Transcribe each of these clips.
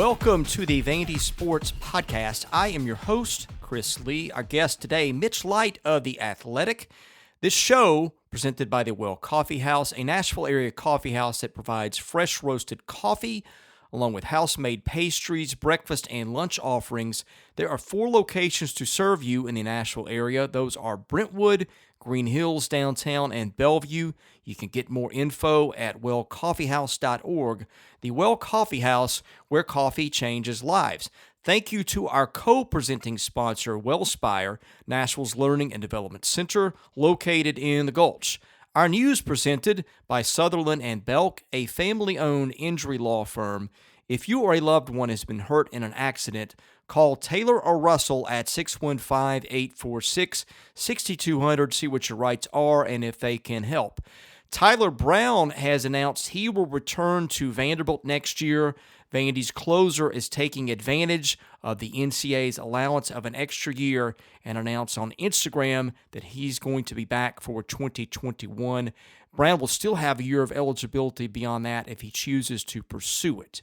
Welcome to the VandySports podcast. I am your host, Chris Lee. Our guest today, Mitch Light of The Athletic. This show, presented by the Well Coffee House, a Nashville area coffee house that provides fresh roasted coffee, along with house-made pastries, breakfast, and lunch offerings. There are 4 locations to serve you in the Nashville area. Those are Brentwood, Green Hills, downtown, and Bellevue. You can get more info at wellcoffeehouse.org. The Well Coffee House, where coffee changes lives. Thank you to our co-presenting sponsor, Wellspire, Nashville's Learning and Development Center, located in the Gulch. Our news presented by Sutherland and Belk, a family-owned injury law firm. If you or a loved one has been hurt in an accident, call Taylor or Russell at 615-846-6200. See what your rights are and if they can help. Tyler Brown has announced he will return to Vanderbilt next year. Vandy's closer is taking advantage of the NCAA's allowance of an extra year and announced on Instagram that he's going to be back for 2021. Brown will still have a year of eligibility beyond that if he chooses to pursue it.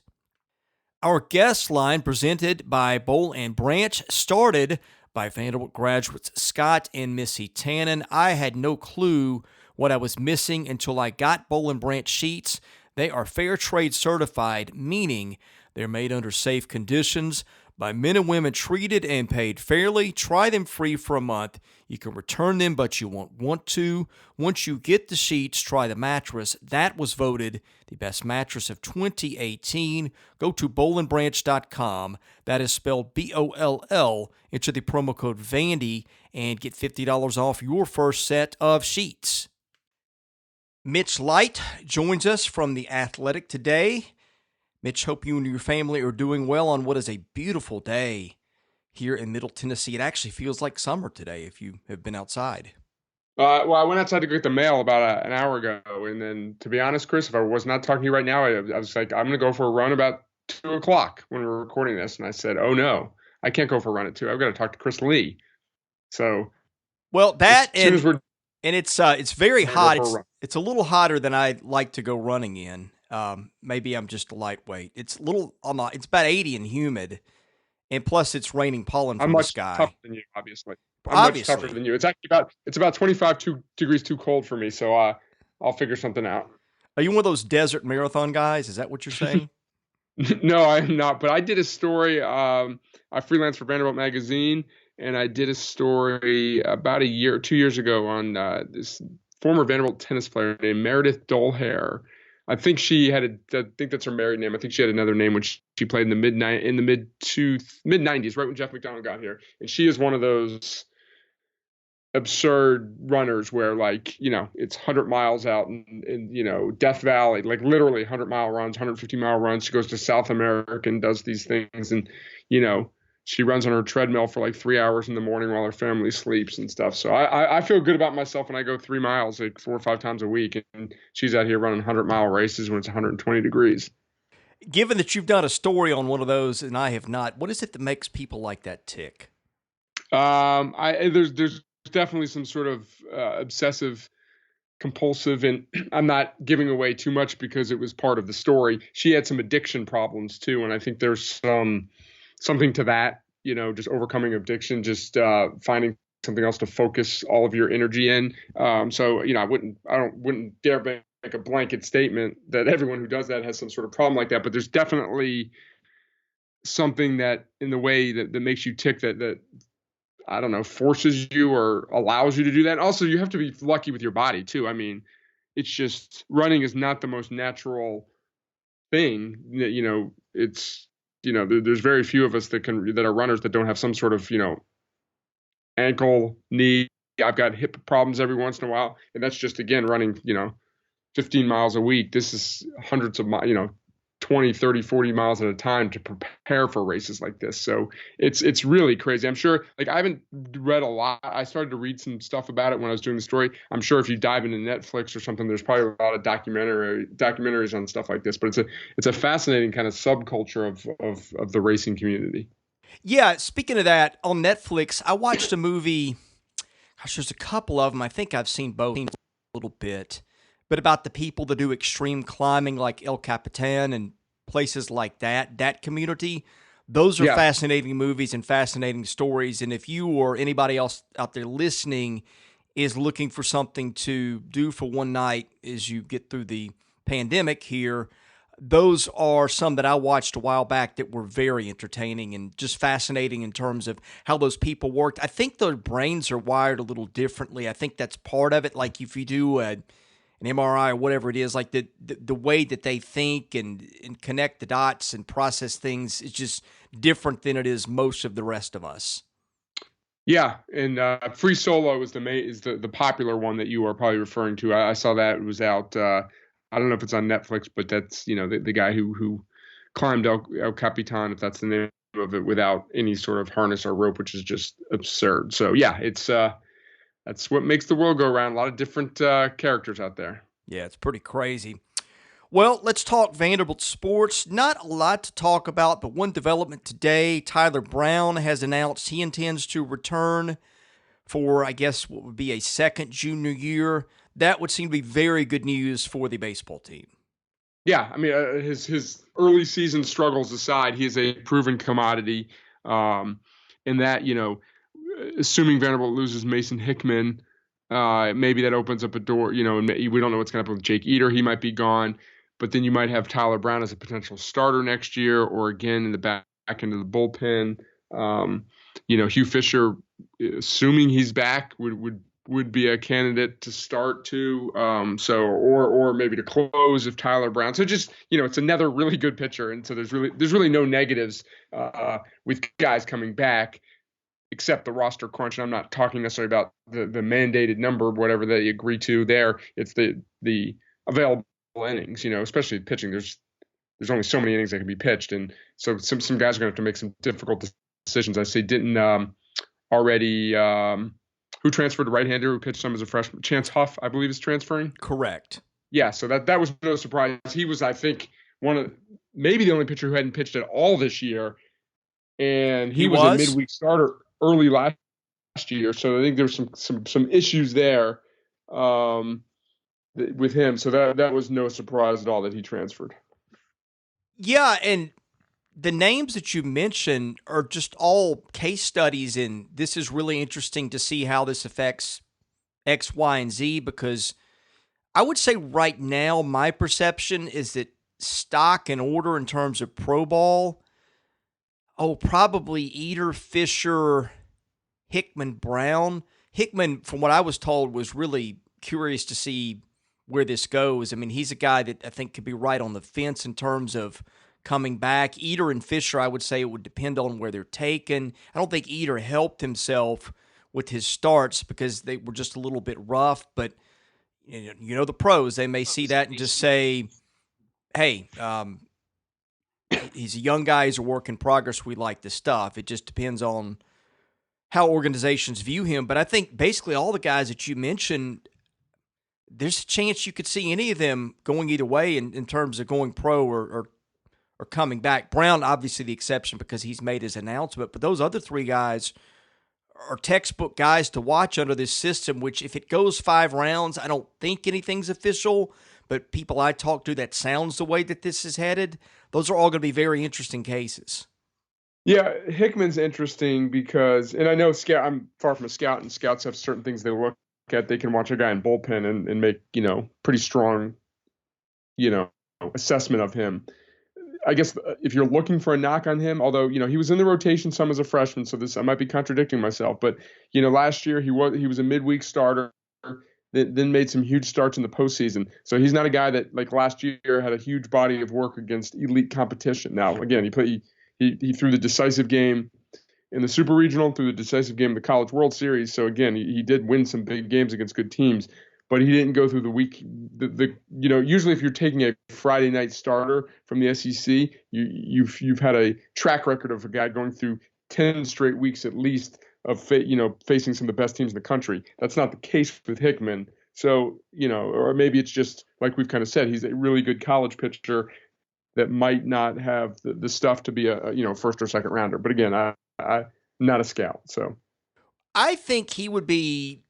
Our guest line, presented by Boll and Branch, started by Vanderbilt graduates Scott and Missy Tannen. I had no clue what I was missing until I got Boll and Branch sheets. They are fair trade certified, meaning they're made under safe conditions by men and women treated and paid fairly. Try them free for a month. You can return them, but you won't want to. Once you get the sheets, try the mattress. That was voted the best mattress of 2018. Go to bollandbranch.com. That is spelled B-O-L-L. Enter the promo code Vandy and get $50 off your first set of sheets. Mitch Light joins us from The Athletic today. Mitch, hope you and your family are doing well on what is a beautiful day here in Middle Tennessee. It actually feels like summer today if you have been outside. Well, I went outside to get the mail about an hour ago, and then, to be honest, Chris, if I was not talking to you right now, I was like, I'm going to go for a run about 2 o'clock when we're recording this, and I said, oh no, I can't go for a run at 2. I've got to talk to Chris Lee. So, well, that and it's very hot. It's a little hotter than I like to go running in. Maybe I'm just a lightweight. It's a little it's about 80 and humid, and plus it's raining pollen from the sky. I'm much tougher than you, obviously. I'm much tougher than you. It's actually about 25 degrees too cold for me, so I'll figure something out. Are you one of those desert marathon guys? Is that what you're saying? No, I'm not. But I did a story. I freelanced for Vanderbilt Magazine, and I did a story about 2 years ago on this former Vanderbilt tennis player named Meredith Dolhair. I think she had I think that's her married name. I think she had another name when she played in the mid 90s, right when Jeff McDonald got here. And she is one of those absurd runners where, like, you know, it's 100 miles out in you know, Death Valley, like literally 100-mile runs, 150-mile runs. She goes to South America and does these things, and, you know, she runs on her treadmill for like 3 hours in the morning while her family sleeps and stuff. So I feel good about myself when I go 3 miles like 4 or 5 times a week, and she's out here running 100-mile races when it's 120 degrees. Given that you've done a story on one of those and I have not, what is it that makes people like that tick? There's definitely some sort of obsessive compulsive, and I'm not giving away too much because it was part of the story. She had some addiction problems too, and I think there's something to that, you know, just overcoming addiction, just finding something else to focus all of your energy in. So, you know, I wouldn't dare make a blanket statement that everyone who does that has some sort of problem like that, but there's definitely something that in the way that makes you tick that I don't know, forces you or allows you to do that. And also, you have to be lucky with your body too. I mean, it's just, running is not the most natural thing. You know, it's, you know, there's very few of us that are runners that don't have some sort of, you know, ankle, knee. I've got hip problems every once in a while, and that's just, again, running, you know, 15 miles a week. This is hundreds of miles, you know, 20, 30, 40 miles at a time to prepare for races like this. So it's really crazy. I'm sure, like, I haven't read a lot. I started to read some stuff about it when I was doing the story. I'm sure if you dive into Netflix or something, there's probably a lot of documentaries on stuff like this, but it's a fascinating kind of subculture of the racing community. Yeah. Speaking of that, on Netflix, I watched a movie. Gosh, there's a couple of them. I think I've seen both a little bit. But about the people that do extreme climbing like El Capitan and places like that community. Those are Yeah. fascinating movies and fascinating stories. And if you or anybody else out there listening is looking for something to do for one night as you get through the pandemic here, those are some that I watched a while back that were very entertaining and just fascinating in terms of how those people worked. I think their brains are wired a little differently. I think that's part of it. Like if you do an MRI or whatever it is, like the way that they think and connect the dots and process things is just different than it is most of the rest of us. Yeah, and Free Solo is the popular one that you are probably referring to. I saw that it was out. I don't know if it's on Netflix, but that's the guy who climbed El Capitan, if that's the name of it, without any sort of harness or rope, which is just absurd. So yeah, it's that's what makes the world go round. A lot of different characters out there. Yeah, it's pretty crazy. Well, let's talk Vanderbilt sports. Not a lot to talk about, but one development today, Tyler Brown has announced he intends to return for, I guess, what would be a second junior year. That would seem to be very good news for the baseball team. Yeah, I mean, his early season struggles aside, he is a proven commodity. In that, assuming Vanderbilt loses Mason Hickman, maybe that opens up a door. And we don't know what's going to happen with Jake Eater. He might be gone, but then you might have Tyler Brown as a potential starter next year, or again in the back end of the bullpen. Hugh Fisher, assuming he's back, would be a candidate to start too. Or maybe to close if Tyler Brown. So just it's another really good pitcher, and so there's really no negatives with guys coming back except the roster crunch. And I'm not talking necessarily about the mandated number, whatever they agree to there. It's the available innings. Especially pitching. There's only so many innings that can be pitched, and so some guys are going to have to make some difficult decisions. I say didn't already. Who transferred to right-hander, who pitched some as a freshman. Chance Huff, I believe, is transferring. Correct. Yeah, so that was no surprise. He was, I think, maybe the only pitcher who hadn't pitched at all this year, and he was a midweek starter early last year. So I think there's some issues there with him. So that was no surprise at all that he transferred. Yeah, and the names that you mentioned are just all case studies, and this is really interesting to see how this affects X, Y, and Z, because I would say right now my perception is that stock and order in terms of pro ball, probably Eater, Fisher, Hickman, Brown. Hickman, from what I was told, was really curious to see where this goes. I mean, he's a guy that I think could be right on the fence in terms of coming back. Eater and Fisher, I would say it would depend on where they're taken. I don't think Eater helped himself with his starts because they were just a little bit rough, but the pros, they may see that and just say, hey, he's a young guy, he's a work in progress, we like this stuff. It just depends on how organizations view him. But I think basically all the guys that you mentioned, there's a chance you could see any of them going either way in terms of going pro or coming back. Brown, obviously the exception because he's made his announcement, but those other three guys are textbook guys to watch under this system, which if it goes 5 rounds, I don't think anything's official, but people I talk to that sounds the way that this is headed, those are all going to be very interesting cases. Yeah, Hickman's interesting because, and I know I'm far from a scout, and scouts have certain things they look at. They can watch a guy in bullpen and make, pretty strong, assessment of him. I guess if you're looking for a knock on him, although, he was in the rotation some as a freshman, so I might be contradicting myself, but, last year he was a midweek starter, then made some huge starts in the postseason. So he's not a guy that, like last year, had a huge body of work against elite competition. Now, again, he threw the decisive game in the Super Regional, threw the decisive game in the College World Series. So again, he did win some big games against good teams, but he didn't go through the week. Usually if you're taking a Friday night starter from the SEC, you've had a track record of a guy going through 10 straight weeks at least of facing some of the best teams in the country. That's not the case with Hickman. So or maybe it's just like we've kind of said, he's a really good college pitcher that might not have the stuff to be a first or second rounder. But again, I'm not a scout, so I think he would be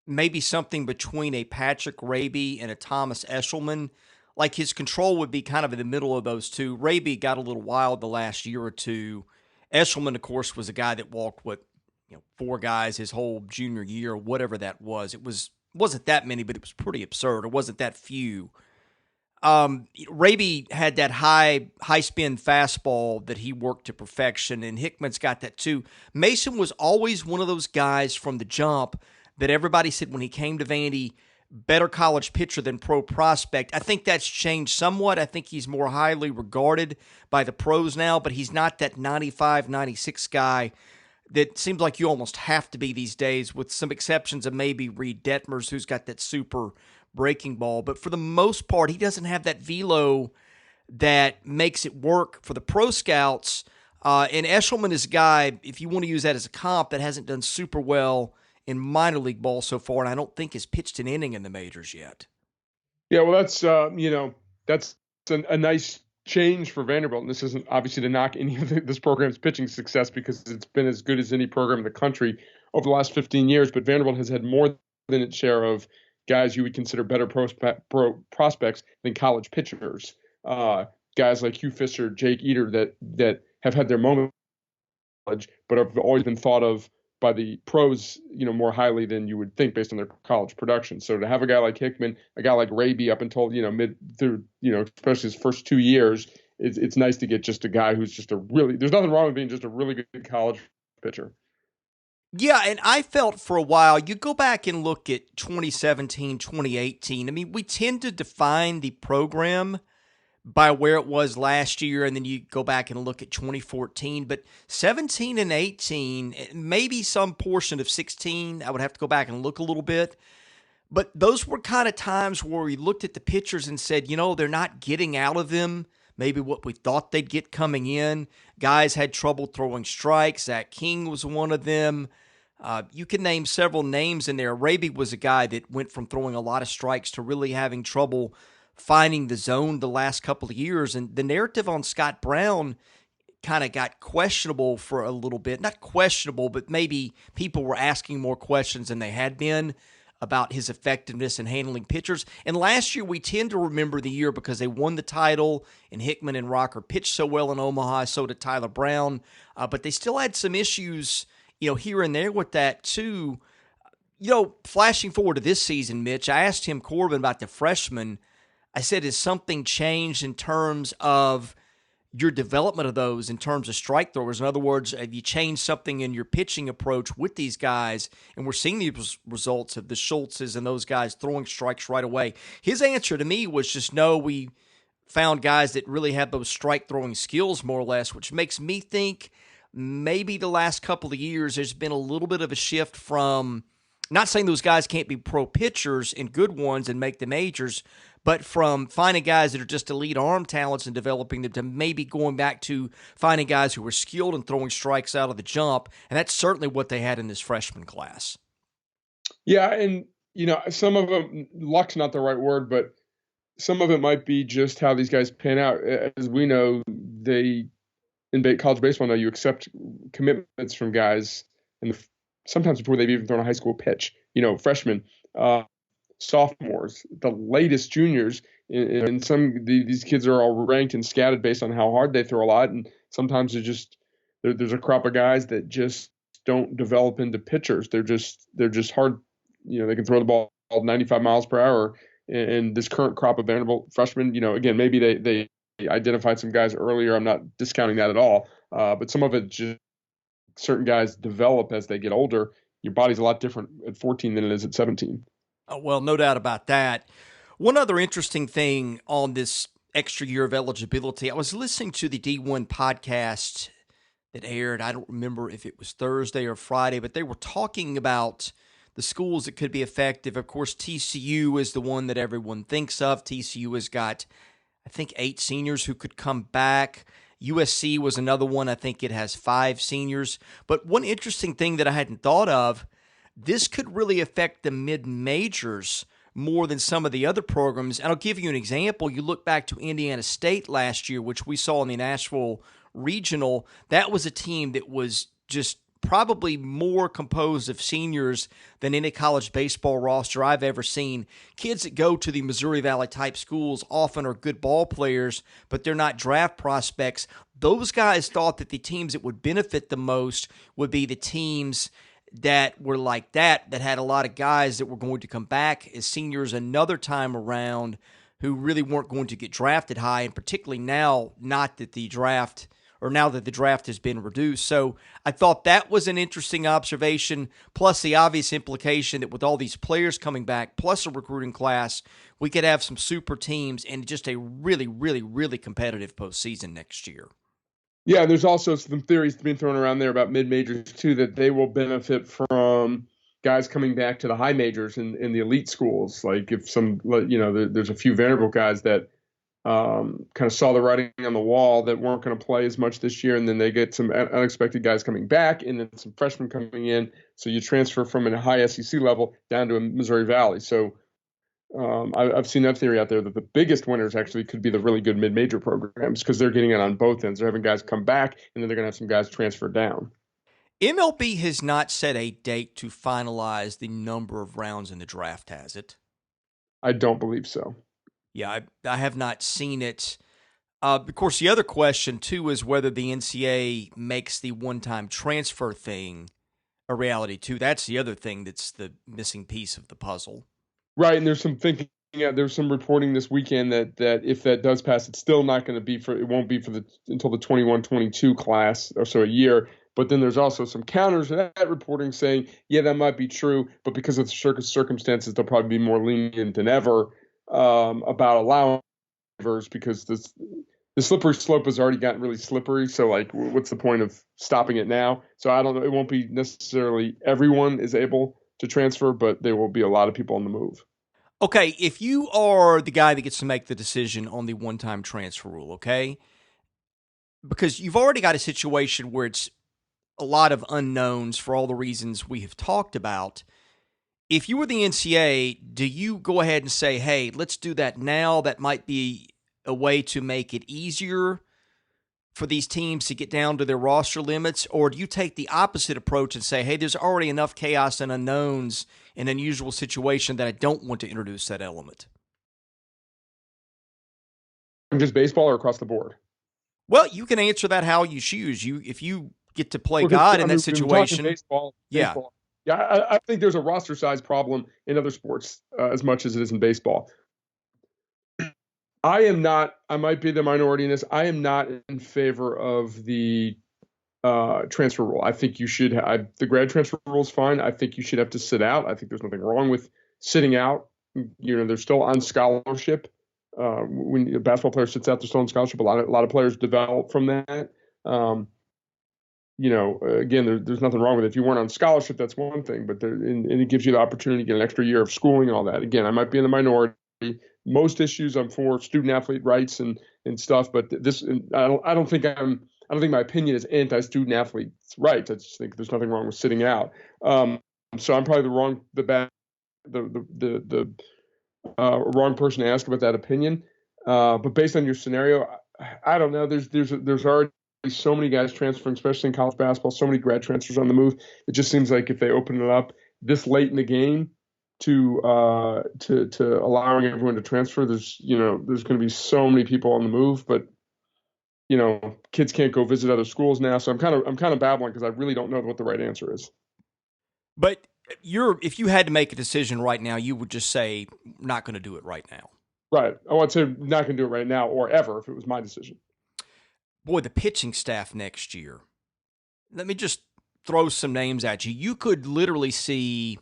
maybe something between a Patrick Raby and a Thomas Eshelman. like his control would be kind of in the middle of those two. Raby got a little wild the last year or two. Eshelman, of course, was a guy that walked with, four guys his whole junior year, whatever that was. Wasn't that many, but it was pretty absurd. It wasn't that few. Raby had that high spin fastball that he worked to perfection, and Hickman's got that too. Mason was always one of those guys from the jump that everybody said when he came to Vandy, better college pitcher than pro prospect. I think that's changed somewhat. I think he's more highly regarded by the pros now, but he's not that 95, 96 guy that seems like you almost have to be these days, with some exceptions of maybe Reed Detmers, who's got that super breaking ball. But for the most part, he doesn't have that velo that makes it work for the pro scouts. And Eshelman is a guy, if you want to use that as a comp, that hasn't done super well in minor league ball so far, and I don't think has pitched an inning in the majors yet. Yeah, well, that's that's a nice change for Vanderbilt. And this isn't obviously to knock any of this program's pitching success, because it's been as good as any program in the country over the last 15 years. But Vanderbilt has had more than its share of guys you would consider better prospects than college pitchers. Guys like Hugh Fisher, Jake Eater, that have had their moment, but have always been thought of by the pros, more highly than you would think based on their college production. So to have a guy like Hickman, a guy like Raby up until, mid through, especially his first 2 years, it's nice to get just a guy who's just there's nothing wrong with being just a really good college pitcher. Yeah, and I felt for a while, you go back and look at 2017, 2018. I mean, we tend to define the program by where it was last year, and then you go back and look at 2014. But 17 and 18, maybe some portion of 16, I would have to go back and look a little bit. But those were kind of times where we looked at the pitchers and said, they're not getting out of them maybe what we thought they'd get coming in. Guys had trouble throwing strikes. Zach King was one of them. You can name several names in there. Raby was a guy that went from throwing a lot of strikes to really having trouble finding the zone the last couple of years. And the narrative on Scott Brown kind of got questionable for a little bit. Not questionable, but maybe people were asking more questions than they had been about his effectiveness in handling pitchers. And last year, we tend to remember the year because they won the title, and Hickman and Rocker pitched so well in Omaha, so did Tyler Brown. But they still had some issues, here and there with that too. Flashing forward to this season, Mitch, I asked Tim Corbin about the freshmen. I said, has something changed in terms of your development of those, in terms of strike throwers? In other words, have you changed something in your pitching approach with these guys? And we're seeing the results of the Schultzes and those guys throwing strikes right away. His answer to me was just, no, we found guys that really have those strike throwing skills more or less, which makes me think maybe the last couple of years there's been a little bit of a shift from, not saying those guys can't be pro pitchers and good ones and make the majors, but from finding guys that are just elite arm talents and developing them to maybe going back to finding guys who are skilled and throwing strikes out of the jump. And that's certainly what they had in this freshman class. Yeah, and, some of them, luck's not the right word, but some of it might be just how these guys pan out. As we know, in college baseball now, you accept commitments from guys sometimes before they've even thrown a high school pitch. Freshmen, sophomores, the latest juniors, and these kids are all ranked and scattered based on how hard they throw a lot, and sometimes there's a crop of guys that just don't develop into pitchers. They're just hard. They can throw the ball 95 miles per hour. And this current crop of Vanderbilt freshmen, again, maybe they identified some guys earlier. I'm not discounting that at all, but some of it just certain guys develop as they get older. Your body's a lot different at 14 than it is at 17. Oh, well, no doubt about that. One other interesting thing on this extra year of eligibility, I was listening to the D1 podcast that aired, I don't remember if it was Thursday or Friday, but they were talking about the schools that could be effective. Of course, TCU is the one that everyone thinks of. TCU has got, I think, 8 seniors who could come back. USC was another one. I think it has 5 seniors. But one interesting thing that I hadn't thought of, this could really affect the mid-majors more than some of the other programs. And I'll give you an example. You look back to Indiana State last year, which we saw in the Nashville Regional. That was a team that was just probably more composed of seniors than any college baseball roster I've ever seen. Kids that go to the Missouri Valley type schools often are good ball players, but they're not draft prospects. Those guys thought that the teams that would benefit the most would be the teams that were like that had a lot of guys that were going to come back as seniors another time around who really weren't going to get drafted high, and particularly now, not that the draft or now that the draft has been reduced. So I thought that was an interesting observation, plus the obvious implication that with all these players coming back, plus a recruiting class, we could have some super teams and just a really, really, really competitive postseason next year. Yeah, there's also some theories being thrown around there about mid-majors, too, that they will benefit from guys coming back to the high majors in the elite schools. Like if there's a few Vanderbilt guys that kind of saw the writing on the wall that weren't going to play as much this year, and then they get some unexpected guys coming back and then some freshmen coming in. So you transfer from a high SEC level down to a Missouri Valley. So I've seen that theory out there that the biggest winners actually could be the really good mid-major programs because they're getting it on both ends. They're having guys come back, and then they're going to have some guys transfer down. MLB has not set a date to finalize the number of rounds in the draft, has it? I don't believe so. Yeah, I have not seen it. Of course, the other question, too, is whether the NCAA makes the one-time transfer thing a reality, too. That's the other thing that's the missing piece of the puzzle. Right, and there's some thinking. Yeah, there's some reporting this weekend that if that does pass, it's still not going to be it won't be until the 21-22 class, or so a year. But then there's also some counters to that reporting saying, yeah, that might be true, but because of the circumstances, they'll probably be more lenient than ever about allowing waivers because the slippery slope has already gotten really slippery. So, like, what's the point of stopping it now? So I don't know. It won't be necessarily everyone is able to transfer, but there will be a lot of people on the move. Okay, if you are the guy that gets to make the decision on the one-time transfer rule, okay, because you've already got a situation where it's a lot of unknowns for all the reasons we have talked about. If you were the NCAA, do you go ahead and say, hey, let's do that now? That might be a way to make it easier for these teams to get down to their roster limits? Or do you take the opposite approach and say, hey, there's already enough chaos and unknowns in an unusual situation that I don't want to introduce that element? Just baseball or across the board? Well, you can answer that how you choose. If you get to play Because, God in that situation. Baseball. Yeah. Yeah, I think there's a roster size problem in other sports as much as it is in baseball. I might be the minority in this. I am not in favor of the transfer rule. I think you should the grad transfer rule is fine. I think you should have to sit out. I think there's nothing wrong with sitting out. They're still on scholarship. When a basketball player sits out, they're still on scholarship. A lot of players develop from that. Again, there's nothing wrong with it. If you weren't on scholarship, that's one thing, but and it gives you the opportunity to get an extra year of schooling and all that. Again, I might be in the minority. Most issues I'm for student athlete rights and stuff, but I don't think my opinion is anti-student athletes' rights. I just think there's nothing wrong with sitting out. So I'm probably the wrong person to ask about that opinion. But based on your scenario, I don't know. There's already so many guys transferring, especially in college basketball, so many grad transfers on the move. It just seems like if they open it up this late in the game to allowing everyone to transfer, there's going to be so many people on the move, but kids can't go visit other schools now. So I'm kind of babbling because I really don't know what the right answer is. But if you had to make a decision right now, you would just say not going to do it right now. Right. I would say not going to do it right now or ever if it was my decision. Boy, the pitching staff next year. Let me just throw some names at you. You could literally see,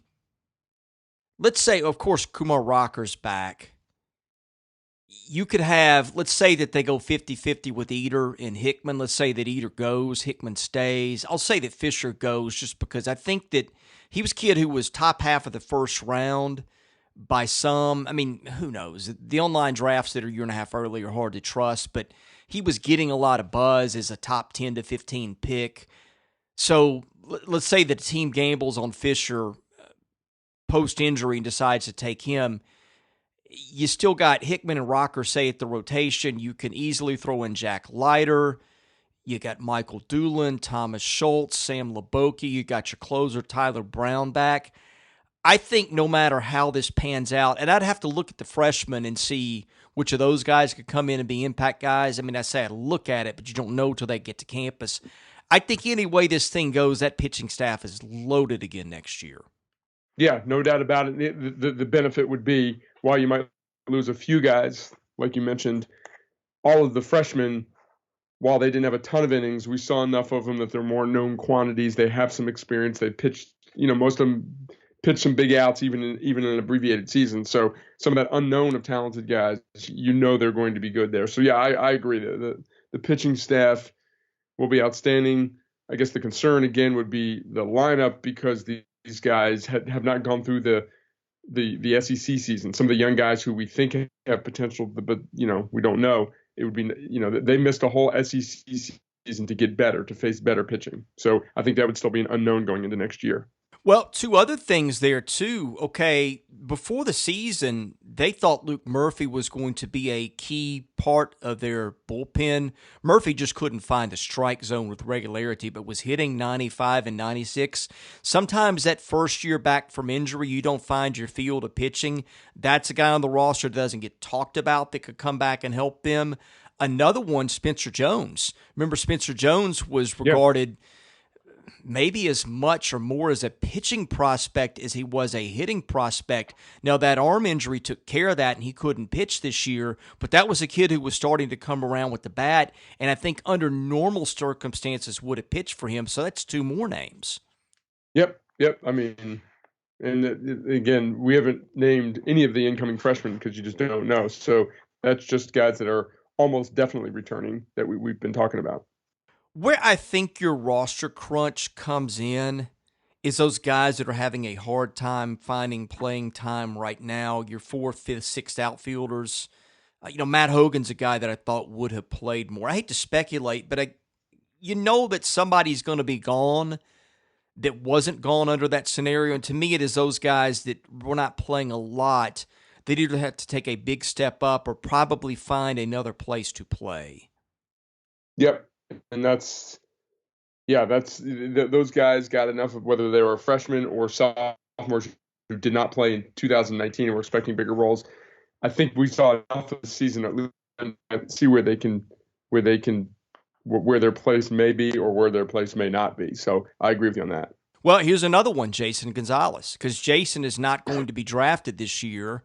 let's say, of course, Kumar Rocker's back. You could have, let's say that they go 50-50 with Eder and Hickman. Let's say that Eder goes, Hickman stays. I'll say that Fisher goes just because I think that he was a kid who was top half of the first round by some. I mean, who knows? The online drafts that are a year and a half early are hard to trust, but he was getting a lot of buzz as a top 10 to 15 pick. So let's say that the team gambles on Fisher post-injury and decides to take him. You still got Hickman and Rocker, say, at the rotation. You can easily throw in Jack Leiter. You got Michael Doolin, Thomas Schultz, Sam Laboki. You got your closer, Tyler Brown, back. I think no matter how this pans out, and I'd have to look at the freshmen and see which of those guys could come in and be impact guys. I mean, I say I look at it, but you don't know till they get to campus. I think any way this thing goes, that pitching staff is loaded again next year. Yeah, no doubt about it. The benefit would be, while you might lose a few guys, like you mentioned, all of the freshmen, while they didn't have a ton of innings, we saw enough of them that they're more known quantities. They have some experience. They pitched, most of them pitched some big outs even in an abbreviated season. So some of that unknown of talented guys, they're going to be good there. So yeah, I agree. The pitching staff will be outstanding. I guess the concern again would be the lineup, because these guys have not gone through the SEC season. Some of the young guys who we think have potential, but we don't know. It would be, they missed a whole SEC season to get better, to face better pitching. So I think that would still be an unknown going into next year. Well, two other things there, too. Okay, before the season, they thought Luke Murphy was going to be a key part of their bullpen. Murphy just couldn't find the strike zone with regularity, but was hitting 95 and 96. Sometimes that first year back from injury, you don't find your field of pitching. That's a guy on the roster that doesn't get talked about that could come back and help them. Another one, Spencer Jones. Remember, Spencer Jones was regarded maybe as much or more as a pitching prospect as he was a hitting prospect. Now, that arm injury took care of that, and he couldn't pitch this year, but that was a kid who was starting to come around with the bat, and I think under normal circumstances would have pitched for him, so that's two more names. Yep. I mean, and again, we haven't named any of the incoming freshmen because you just don't know. So that's just guys that are almost definitely returning that we've been talking about. Where I think your roster crunch comes in is those guys that are having a hard time finding playing time right now. Your 4th, 5th, 6th outfielders. Matt Hogan's a guy that I thought would have played more. I hate to speculate, but that somebody's going to be gone that wasn't gone under that scenario. And to me, it is those guys that were not playing a lot. They'd either have to take a big step up or probably find another place to play. Yep. And those guys got enough of, whether they were freshmen or sophomores who did not play in 2019 and were expecting bigger roles. I think we saw enough of the season at least and see where their place may be or where their place may not be. So I agree with you on that. Well, here's another one, Jason Gonzalez, because Jason is not going to be drafted this year.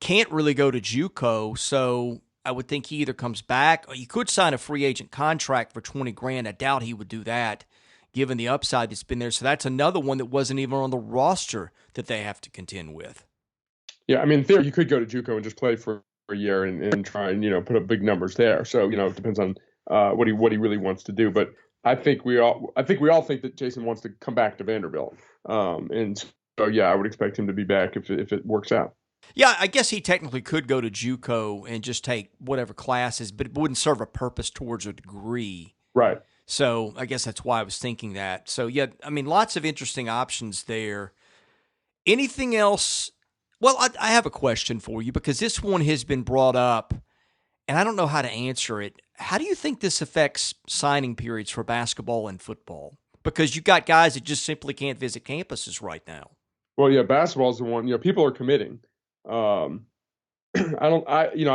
Can't really go to JUCO, so I would think he either comes back or he could sign a free agent contract for $20,000. I doubt he would do that given the upside that's been there. So that's another one that wasn't even on the roster that they have to contend with. Yeah, I mean, in theory, you could go to JUCO and just play for a year and try and, put up big numbers there. So, it depends on what he really wants to do. But I think we all think that Jason wants to come back to Vanderbilt. And so, yeah, I would expect him to be back if it works out. Yeah, I guess he technically could go to JUCO and just take whatever classes, but it wouldn't serve a purpose towards a degree. Right. So I guess that's why I was thinking that. So, yeah, I mean, lots of interesting options there. Anything else? Well, I have a question for you because this one has been brought up, and I don't know how to answer it. How do you think this affects signing periods for basketball and football? Because you've got guys that just simply can't visit campuses right now. Well, yeah, basketball is the one. People are committing. I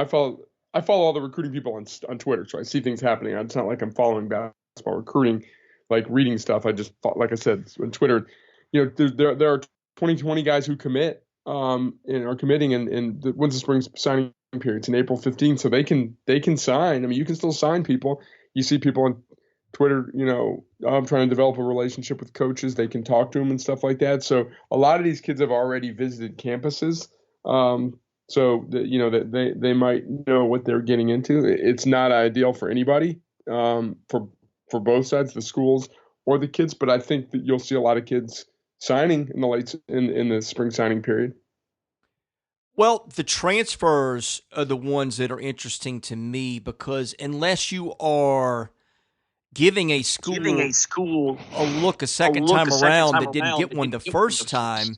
follow all the recruiting people on Twitter, so I see things happening. It's not like I'm following basketball recruiting, like reading stuff. I just, like I said, on Twitter, there are 2020 guys who commit, and are committing, and when's the spring signing period? It's in April 15th, so they can sign. I mean, you can still sign people. You see people on Twitter, trying to develop a relationship with coaches. They can talk to them and stuff like that. So a lot of these kids have already visited campuses. So that they might know what they're getting into. It's not ideal for anybody, for both sides, the schools or the kids. But I think that you'll see a lot of kids signing in the spring signing period. Well, the transfers are the ones that are interesting to me because unless you are giving a school a look a second time around that didn't get one the first time,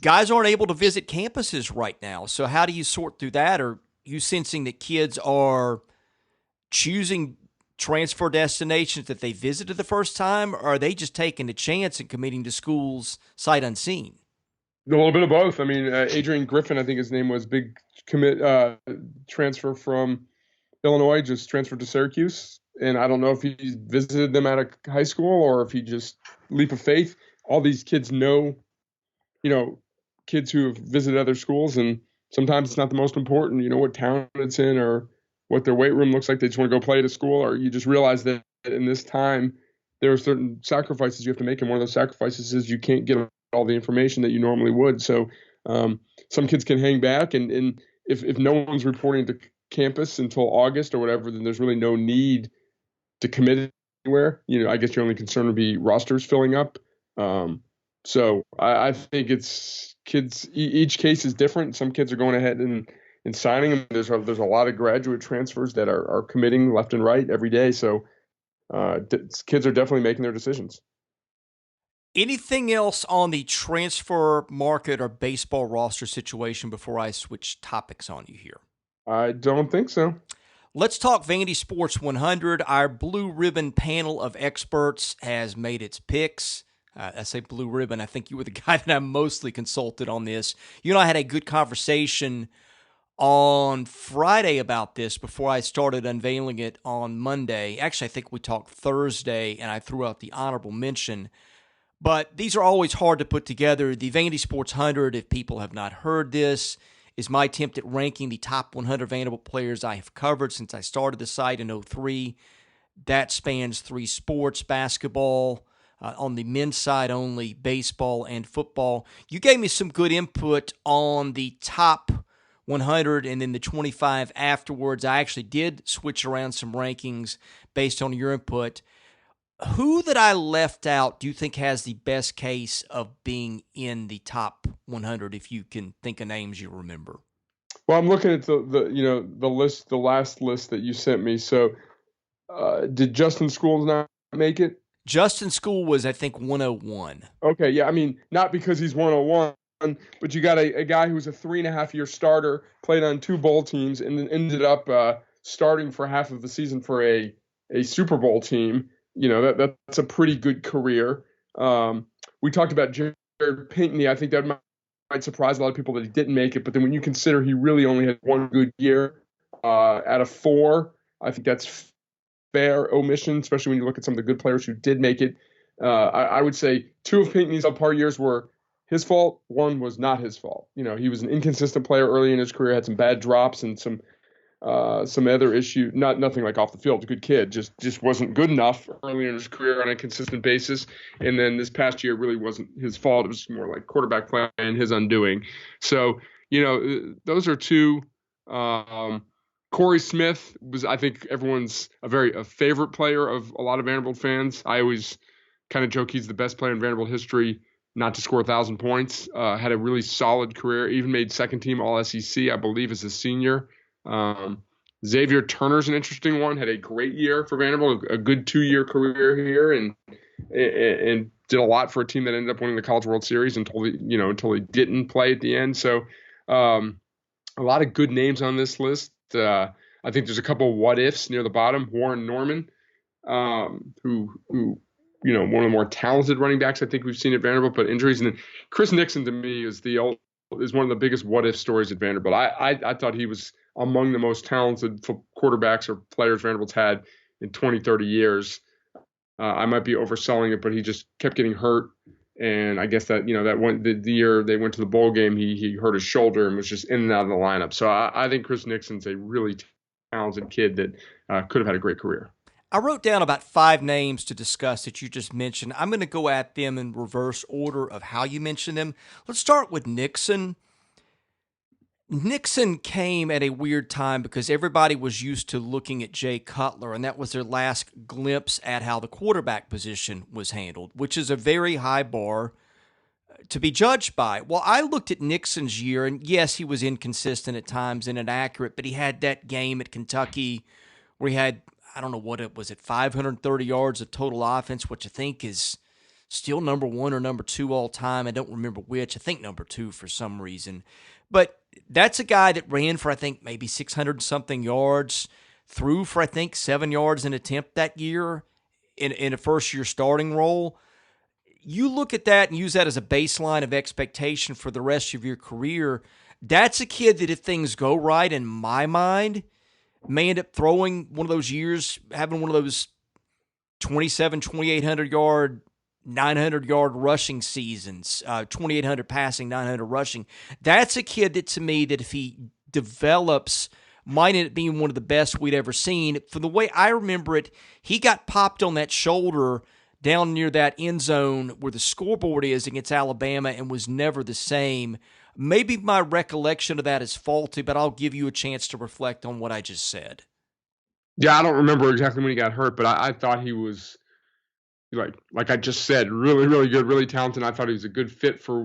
guys aren't able to visit campuses right now. So how do you sort through that? Are you sensing that kids are choosing transfer destinations that they visited the first time, or are they just taking a chance and committing to schools sight unseen? A little bit of both. I mean, Adrian Griffin, I think his name was, big commit transfer from Illinois, just transferred to Syracuse. And I don't know if he visited them out of high school or if he just leap of faith. All these kids know, kids who have visited other schools, and sometimes it's not the most important, what town it's in or what their weight room looks like. They just want to go play at a school, or you just realize that in this time there are certain sacrifices you have to make, and one of those sacrifices is you can't get all the information that you normally would. So some kids can hang back, and if no one's reporting to campus until August or whatever, then there's really no need to commit anywhere. I guess your only concern would be rosters filling up. So I think it's kids. Each case is different. Some kids are going ahead and signing them. There's a lot of graduate transfers that are committing left and right every day. So kids are definitely making their decisions. Anything else on the transfer market or baseball roster situation before I switch topics on you here? I don't think so. Let's talk VandySports 100. Our blue ribbon panel of experts has made its picks. I say blue ribbon. I think you were the guy that I mostly consulted on this. You and I had a good conversation on Friday about this before I started unveiling it on Monday. Actually, I think we talked Thursday, and I threw out the honorable mention. But these are always hard to put together. The VandySports 100, if people have not heard this, is my attempt at ranking the top 100 Vanderbilt players I have covered since I started the site in 2003. That spans 3 sports: basketball, on the men's side only, baseball, and football. You gave me some good input on the top 100 and then the 25 afterwards. I actually did switch around some rankings based on your input. Who that I left out do you think has the best case of being in the top 100, if you can think of names you remember? Well, I'm looking at the list, the last list that you sent me. So did Justin Schools not make it? Justin School was, I think, 101. Okay, yeah. I mean, not because he's 101, but you got a guy who's a 3.5-year starter, played on 2 bowl teams, and then ended up starting for half of the season for a Super Bowl team. That's a pretty good career. We talked about Jared Pinkney. I think that might surprise a lot of people that he didn't make it. But then when you consider he really only had 1 good year out of 4, I think that's fair omission, especially when you look at some of the good players who did make it. I would say 2 of Pinkney's subpar years were his fault. 1 was not his fault. He was an inconsistent player early in his career, had some bad drops and some other issue. Nothing like off the field. A good kid, just wasn't good enough early in his career on a consistent basis. And then this past year really wasn't his fault. It was more like quarterback play and his undoing. So those are 2. Corey Smith was, I think, everyone's a favorite player of a lot of Vanderbilt fans. I always kind of joke he's the best player in Vanderbilt history not to score 1,000 points. Had a really solid career. Even made second team All SEC, I believe, as a senior. Xavier Turner's an interesting one. Had a great year for Vanderbilt, a good 2-year career here, and did a lot for a team that ended up winning the College World Series until he didn't play at the end. So a lot of good names on this list. I think there's a couple of what ifs near the bottom. Warren Norman, who one of the more talented running backs I think we've seen at Vanderbilt, but injuries. And then Chris Nixon to me is one of the biggest what if stories at Vanderbilt. I thought he was among the most talented quarterbacks or players Vanderbilt's had in 20, 30 years. I might be overselling it, but he just kept getting hurt. And I guess that, the year they went to the bowl game, he hurt his shoulder and was just in and out of the lineup. So I think Chris Nixon's a really talented kid that could have had a great career. I wrote down about 5 names to discuss that you just mentioned. I'm going to go at them in reverse order of how you mentioned them. Let's start with Nixon. Nixon came at a weird time because everybody was used to looking at Jay Cutler, and that was their last glimpse at how the quarterback position was handled, which is a very high bar to be judged by. Well, I looked at Nixon's year, and yes, he was inconsistent at times and inaccurate, but he had that game at Kentucky where he had, I don't know what it was, 530 yards of total offense, which I think is still number 1 or number 2 all time. I don't remember which. I think number 2 for some reason. But that's a guy that ran for, I think, maybe 600-something yards, threw for, I think, 7 yards an attempt that year in a first-year starting role. You look at that and use that as a baseline of expectation for the rest of your career. That's a kid that if things go right, in my mind, may end up throwing one of those years, having one of those 2,800 yard, 900-yard rushing seasons, 2,800 passing, 900 rushing. That's a kid that, to me, that if he develops, might end up being one of the best we'd ever seen. From the way I remember it, he got popped on that shoulder down near that end zone where the scoreboard is against Alabama and was never the same. Maybe my recollection of that is faulty, but I'll give you a chance to reflect on what I just said. Yeah, I don't remember exactly when he got hurt, but I thought he was like I just said, really, really good, really talented. I thought he was a good fit for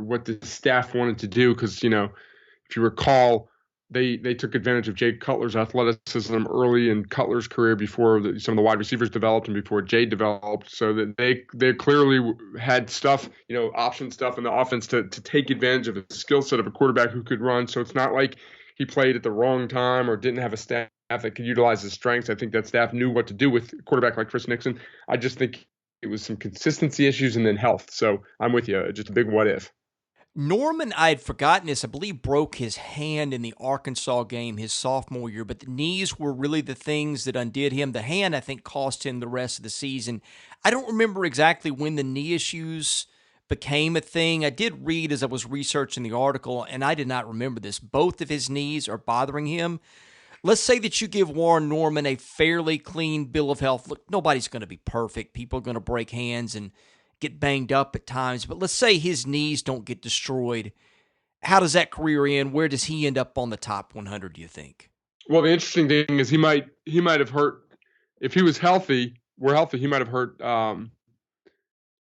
what the staff wanted to do because, if you recall, they took advantage of Jay Cutler's athleticism early in Cutler's career before some of the wide receivers developed and before Jay developed, so that they clearly had stuff, option stuff in the offense to take advantage of the skill set of a quarterback who could run. So it's not like he played at the wrong time or didn't have a staff that could utilize his strengths. I think that staff knew what to do with a quarterback like Chris Nixon. I just think it was some consistency issues and then health. So I'm with you. Just a big what if. Norman, I had forgotten this, I believe broke his hand in the Arkansas game his sophomore year, but the knees were really the things that undid him. The hand, I think, cost him the rest of the season. I don't remember exactly when the knee issues became a thing. I did read as I was researching the article, and I did not remember this. Both of his knees are bothering him. Let's say that you give Warren Norman a fairly clean bill of health. Look, nobody's going to be perfect. People are going to break hands and get banged up at times. But let's say his knees don't get destroyed. How does that career end? Where does he end up on the top 100, do you think? Well, the interesting thing is he might have hurt, if he was healthy, he might have hurt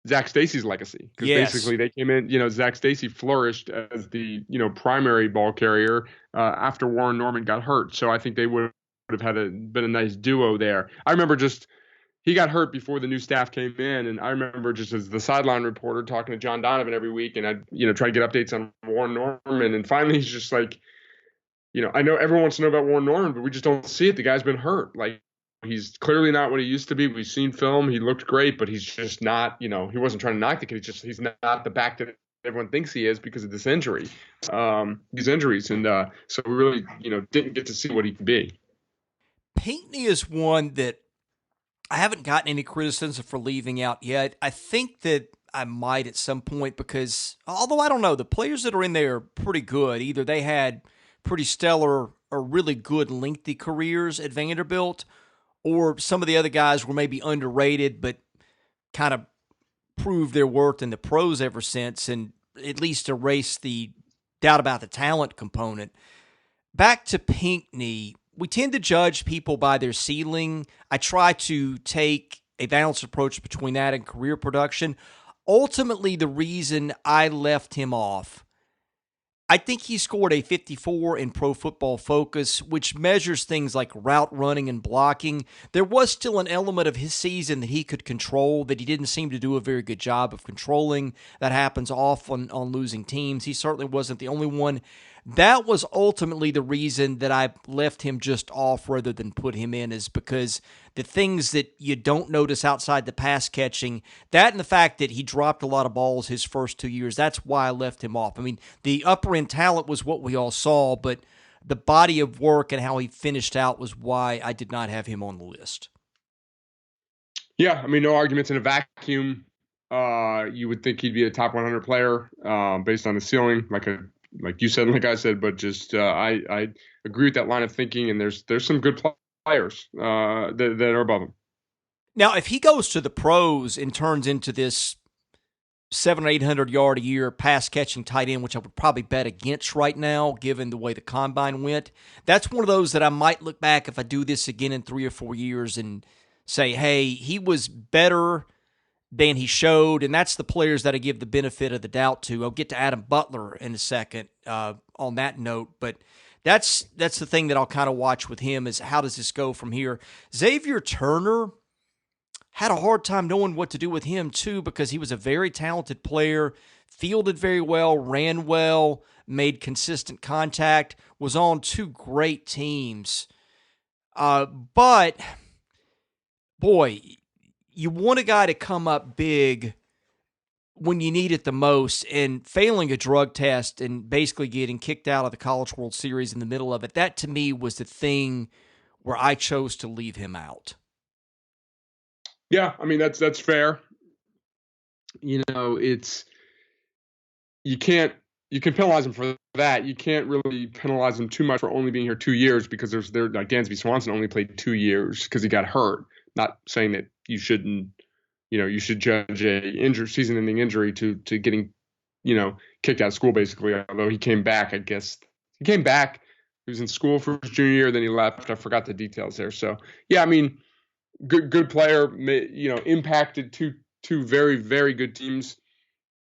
Zach Stacy's legacy. Because basically they came in, Zach Stacy flourished as the, primary ball carrier after Warren Norman got hurt. So I think they would have been a nice duo there. I remember he got hurt before the new staff came in, and I remember just as the sideline reporter talking to John Donovan every week, and I'd try to get updates on Warren Norman, and finally he's just like, I know everyone wants to know about Warren Norman, but we just don't see it. The guy's been hurt. Like, he's clearly not what he used to be. We've seen film. He looked great, but he's just not, he wasn't trying to knock the kid. He's not the back that everyone thinks he is because of this injury, these injuries. And so we really, didn't get to see what he could be. Pinckney is one that I haven't gotten any criticism for leaving out yet. I think that I might at some point because, although I don't know, the players that are in there are pretty good. Either they had pretty stellar or really good lengthy careers at Vanderbilt, or some of the other guys were maybe underrated but kind of proved their worth in the pros ever since and at least erased the doubt about the talent component. Back to Pinckney, we tend to judge people by their ceiling. I try to take a balanced approach between that and career production. Ultimately, the reason I left him off, I think he scored a 54 in Pro Football Focus, which measures things like route running and blocking. There was still an element of his season that he could control that he didn't seem to do a very good job of controlling. That happens often on losing teams. He certainly wasn't the only one. That was ultimately the reason that I left him just off rather than put him in, is because the things that you don't notice outside the pass catching, that and the fact that he dropped a lot of balls his first 2 years, that's why I left him off. I mean, the upper end talent was what we all saw, but the body of work and how he finished out was why I did not have him on the list. Yeah, I mean, no arguments in a vacuum. You would think he'd be a top 100 player based on the ceiling, like you said, like I said, but just I agree with that line of thinking, and there's some good players that are above him. Now, if he goes to the pros and turns into this 700 or 800 yard a year pass catching tight end, which I would probably bet against right now, given the way the combine went, that's one of those that I might look back if I do this again in 3 or 4 years and say, hey, he was better than he showed, and that's the players that I give the benefit of the doubt to. I'll get to Adam Butler in a second on that note, but that's the thing that I'll kind of watch with him is how does this go from here. Xavier Turner, had a hard time knowing what to do with him too because he was a very talented player, fielded very well, ran well, made consistent contact, was on 2 great teams. But boy, you want a guy to come up big when you need it the most, and failing a drug test and basically getting kicked out of the College World Series in the middle of it, that to me was the thing where I chose to leave him out. Yeah, I mean that's fair. You know, it's you can't you can penalize him for that. You can't really penalize him too much for only being here 2 years because like Dansby Swanson only played 2 years because he got hurt. Not saying that you shouldn't, you should judge a season-ending injury to getting, kicked out of school basically. Although he came back, I guess he came back. He was in school for his junior year, then he left. I forgot the details there. So yeah, I mean, good player. Impacted two very very good teams.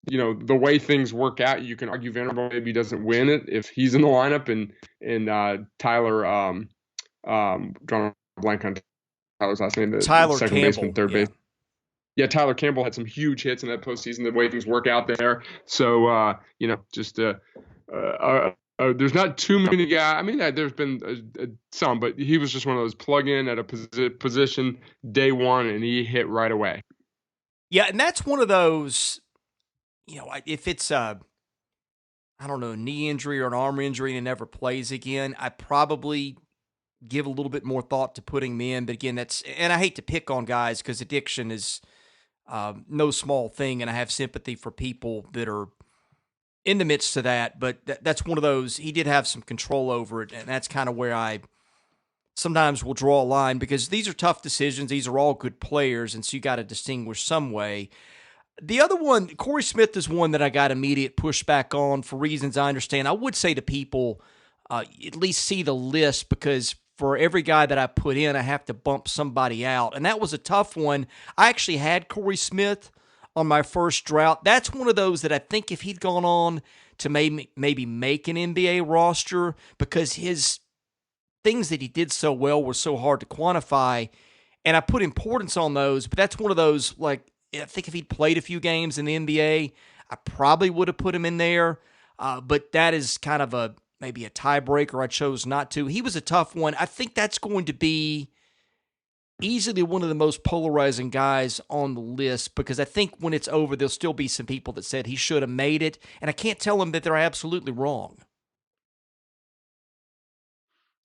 The way things work out, you can argue Vanderbilt maybe doesn't win it if he's in the lineup and Tyler drawing a blank on Tyler's last name, the Tyler second Campbell, baseman, third base. Yeah, Tyler Campbell had some huge hits in that postseason. The way things work out there, so there's not too many guys. I mean, there's been some, but he was just one of those plug in at a position day one, and he hit right away. Yeah, and that's one of those. If it's I don't know, a knee injury or an arm injury and never plays again, I probably give a little bit more thought to putting him in. But again, and I hate to pick on guys because addiction is no small thing, and I have sympathy for people that are in the midst of that. But that's one of those. He did have some control over it, and that's kind of where I sometimes will draw a line because these are tough decisions. These are all good players, and so you got to distinguish some way. The other one, Corey Smith, is one that I got immediate pushback on for reasons I understand. I would say to people, at least see the list because for every guy that I put in, I have to bump somebody out. And that was a tough one. I actually had Corey Smith on my first drought. That's one of those that I think if he'd gone on to maybe make an NBA roster because his things that he did so well were so hard to quantify. And I put importance on those, but that's one of those, like, I think if he'd played a few games in the NBA, I probably would have put him in there. But that is kind of maybe a tiebreaker. I chose not to. He was a tough one. I think that's going to be easily one of the most polarizing guys on the list because I think when it's over, there'll still be some people that said he should have made it. And I can't tell them that they're absolutely wrong.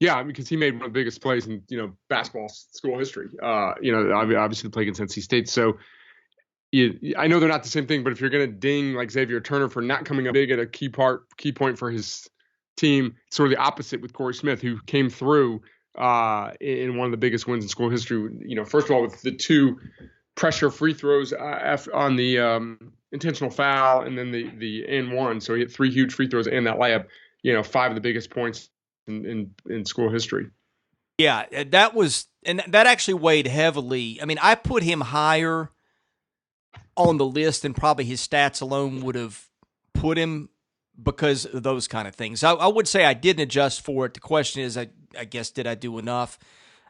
Yeah, because he made one of the biggest plays in basketball school history. Obviously playing against NC State. So I know they're not the same thing, but if you're going to ding like Xavier Turner for not coming up big at a key point for his team, it's sort of the opposite with Corey Smith, who came through in one of the biggest wins in school history. First of all, with the two pressure free throws on the intentional foul, and then the and one. So he hit 3 huge free throws and that layup. 5 of the biggest points in school history. Yeah, that actually weighed heavily. I mean, I put him higher on the list than probably his stats alone would have put him because of those kind of things. I would say I didn't adjust for it. The question is, I guess, did I do enough?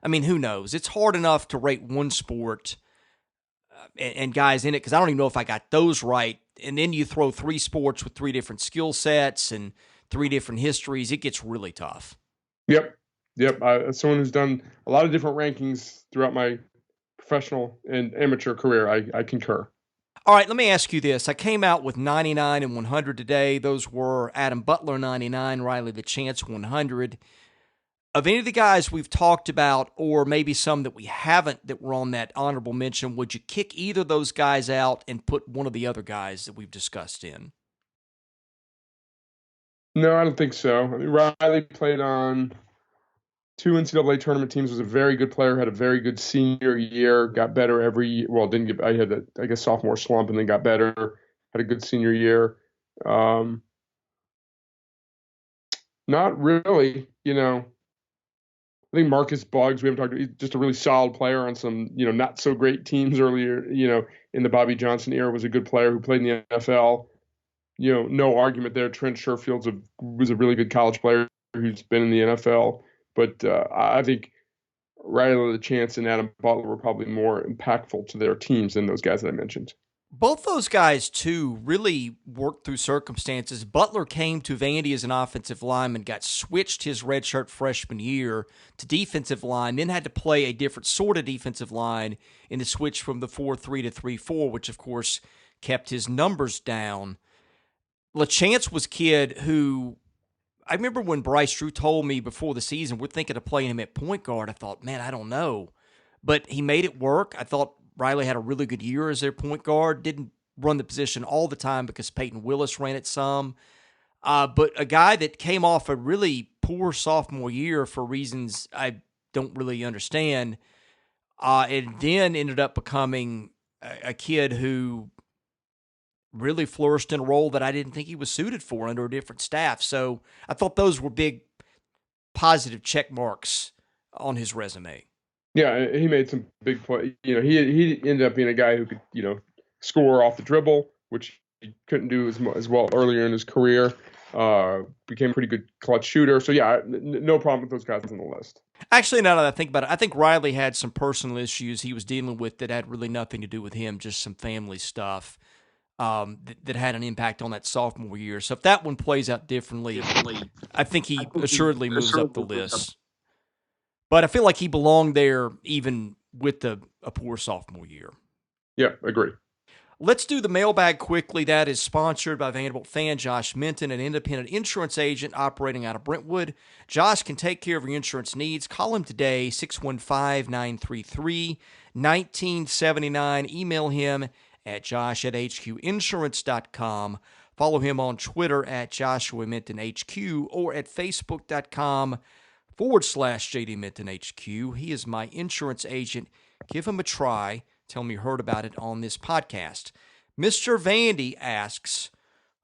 I mean, who knows? It's hard enough to rate one sport and guys in it because I don't even know if I got those right. And then you throw 3 sports with 3 different skill sets and 3 different histories. It gets really tough. Yep. As someone who's done a lot of different rankings throughout my professional and amateur career, I concur. All right, let me ask you this. I came out with 99 and 100 today. Those were Adam Butler 99, Riley LaChance 100. Of any of the guys we've talked about, or maybe some that we haven't that were on that honorable mention, would you kick either of those guys out and put one of the other guys that we've discussed in? No, I don't think so. I mean, Riley played on 2 NCAA tournament teams, was a very good player, had a very good senior year, got better every year. Well, didn't get, I had a sophomore slump and then got better, had a good senior year. Not really, I think Marcus Boggs, we haven't talked about, he's just a really solid player on some, not so great teams earlier, in the Bobby Johnson era, was a good player who played in the NFL. No argument there. Trent Sherfield was a really good college player who's been in the NFL. But I think Riley LaChance and Adam Butler were probably more impactful to their teams than those guys that I mentioned. Both those guys, too, really worked through circumstances. Butler came to Vandy as an offensive lineman, got switched his redshirt freshman year to defensive line, then had to play a different sort of defensive line in the switch from the 4-3 to 3-4, which, of course, kept his numbers down. LaChance was a kid who I remember when Bryce Drew told me before the season we're thinking of playing him at point guard. I thought, man, I don't know. But he made it work. I thought Riley had a really good year as their point guard. Didn't run the position all the time because Peyton Willis ran it some. But a guy that came off a really poor sophomore year for reasons I don't really understand, and then ended up becoming a kid who really flourished in a role that I didn't think he was suited for under a different staff. So I thought those were big positive check marks on his resume. Yeah, he made some big play. He ended up being a guy who could score off the dribble, which he couldn't do as well earlier in his career. Became a pretty good clutch shooter. So yeah, no problem with those guys on the list. Actually, now that I think about it, I think Riley had some personal issues he was dealing with that had really nothing to do with him, just some family stuff that had an impact on that sophomore year. So if that one plays out differently, I think he assuredly moves up the list. But I feel like he belonged there even with a poor sophomore year. Yeah, agree. Let's do the mailbag quickly. That is sponsored by Vanderbilt fan Josh Minton, an independent insurance agent operating out of Brentwood. Josh can take care of your insurance needs. Call him today, 615-933-1979. Email him at josh@hqinsurance.com. Follow him on Twitter at Joshua Minton HQ or at facebook.com/JD Minton HQ. He is my insurance agent. Give him a try. Tell me you heard about it on this podcast. Mr. Vandy asks,